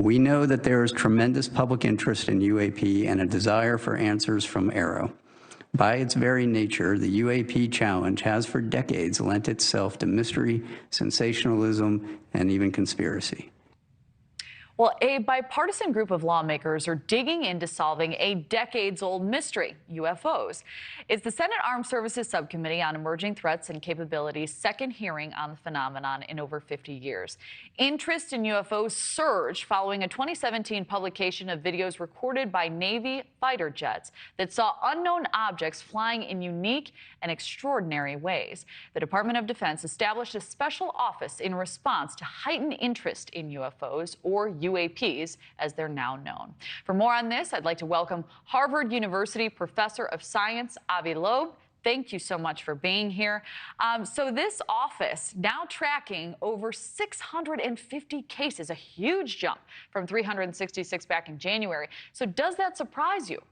We know that there is tremendous public interest in UAP and a desire for answers from AARO. By its very nature, the UAP challenge has for decades lent itself to mystery, sensationalism, and even conspiracy. Well, a bipartisan group of lawmakers are digging into solving a decades-old mystery, UFOs. It's the Senate Armed Services Subcommittee on Emerging Threats and Capabilities' second hearing on the phenomenon in over 50 years. Interest in UFOs surged following a 2017 publication of videos recorded by Navy fighter jets that saw unknown objects flying in unique and extraordinary ways. The Department of Defense established a special office in response to heightened interest in UFOs, or UAPs, as they're now known. For more on this, I'd like to welcome Harvard University Professor of Science, Avi Loeb. Thank you so much for being here. So this office now tracking over 650 cases, a huge jump from 366 back in January. So does that surprise you?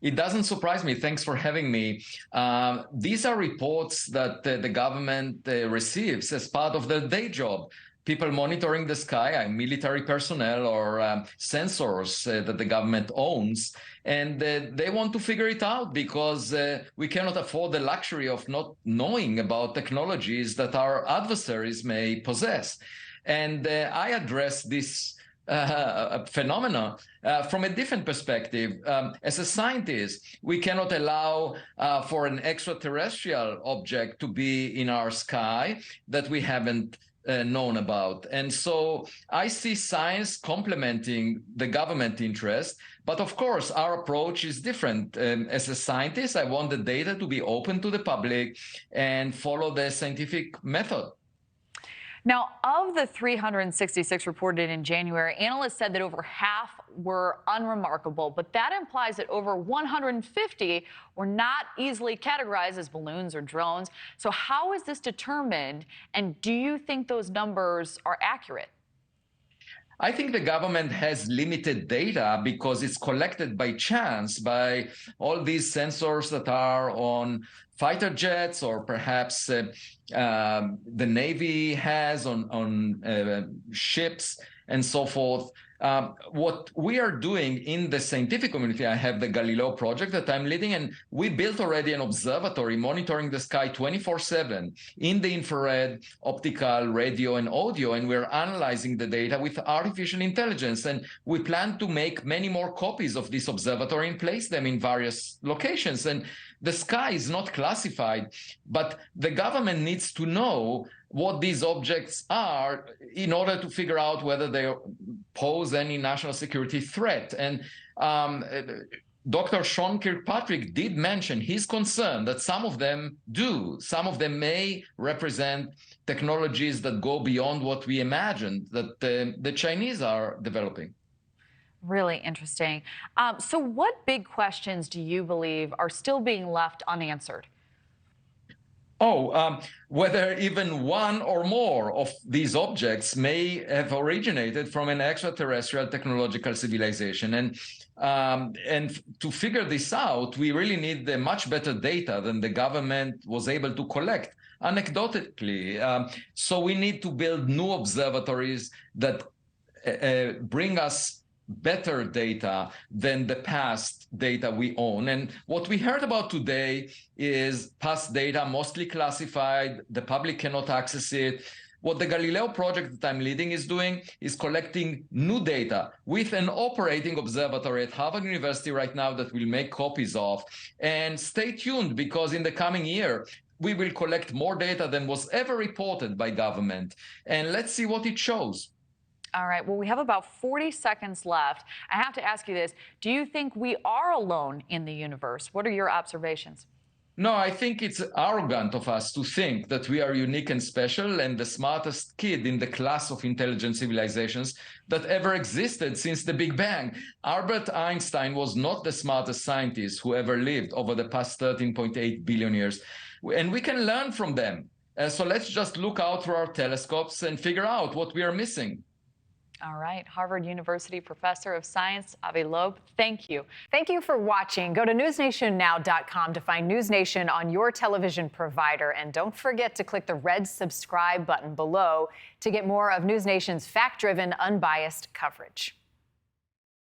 It doesn't surprise me. Thanks for having me. These are reports that the government receives as part of their day job. People monitoring the sky, military personnel or sensors that the government owns, and they want to figure it out because we cannot afford the luxury of not knowing about technologies that our adversaries may possess. And I address this phenomena from a different perspective. As a scientist, we cannot allow for an extraterrestrial object to be in our sky that we haven't known about. And so I see science complementing the government interest, but of course our approach is different. As a scientist, I want the data to be open to the public and follow the scientific method. Now, of the 366 reported in January, analysts said that over half were unremarkable, but that implies that over 150 were not easily categorized as balloons or drones. So how is this determined, and do you think those numbers are accurate? I think the government has limited data because it's collected by chance by all these sensors that are on fighter jets, or perhaps the Navy has on ships and so forth. What we are doing in the scientific community, I have the Galileo project that I'm leading, and we built already an observatory monitoring the sky 24/7 in the infrared, optical, radio, and audio, and we're analyzing the data with artificial intelligence. And we plan to make many more copies of this observatory and place them in various locations. And the sky is not classified, but the government needs to know what these objects are in order to figure out whether they pose any national security threat. And Dr. Sean Kirkpatrick did mention his concern that some of them do. Some of them may represent technologies that go beyond what we imagined that the Chinese are developing. Really interesting. So what big questions do you believe are still being left unanswered? Whether even one or more of these objects may have originated from an extraterrestrial technological civilization. And to figure this out, we really need much better data than the government was able to collect anecdotally. So we need to build new observatories that bring us better data than the past data we own. And what we heard about today is past data, mostly classified. The public cannot access it. What the Galileo project that I'm leading is doing is collecting new data with an operating observatory at Harvard University right now that we'll make copies of. And stay tuned, because in the coming year, we will collect more data than was ever reported by government. And let's see what it shows. All right. Well, we have about 40 seconds left. I have to ask you this. Do you think we are alone in the universe? What are your observations? No, I think it's arrogant of us to think that we are unique and special and the smartest kid in the class of intelligent civilizations that ever existed since the Big Bang. Albert Einstein was not the smartest scientist who ever lived over the past 13.8 billion years. And we can learn from them. So let's just look out through our telescopes and figure out what we are missing. All right. Harvard University professor of science, Avi Loeb, thank you. Thank you for watching. Go to newsnationnow.com to find NewsNation on your television provider. And don't forget to click the red subscribe button below to get more of NewsNation's fact-driven, unbiased coverage.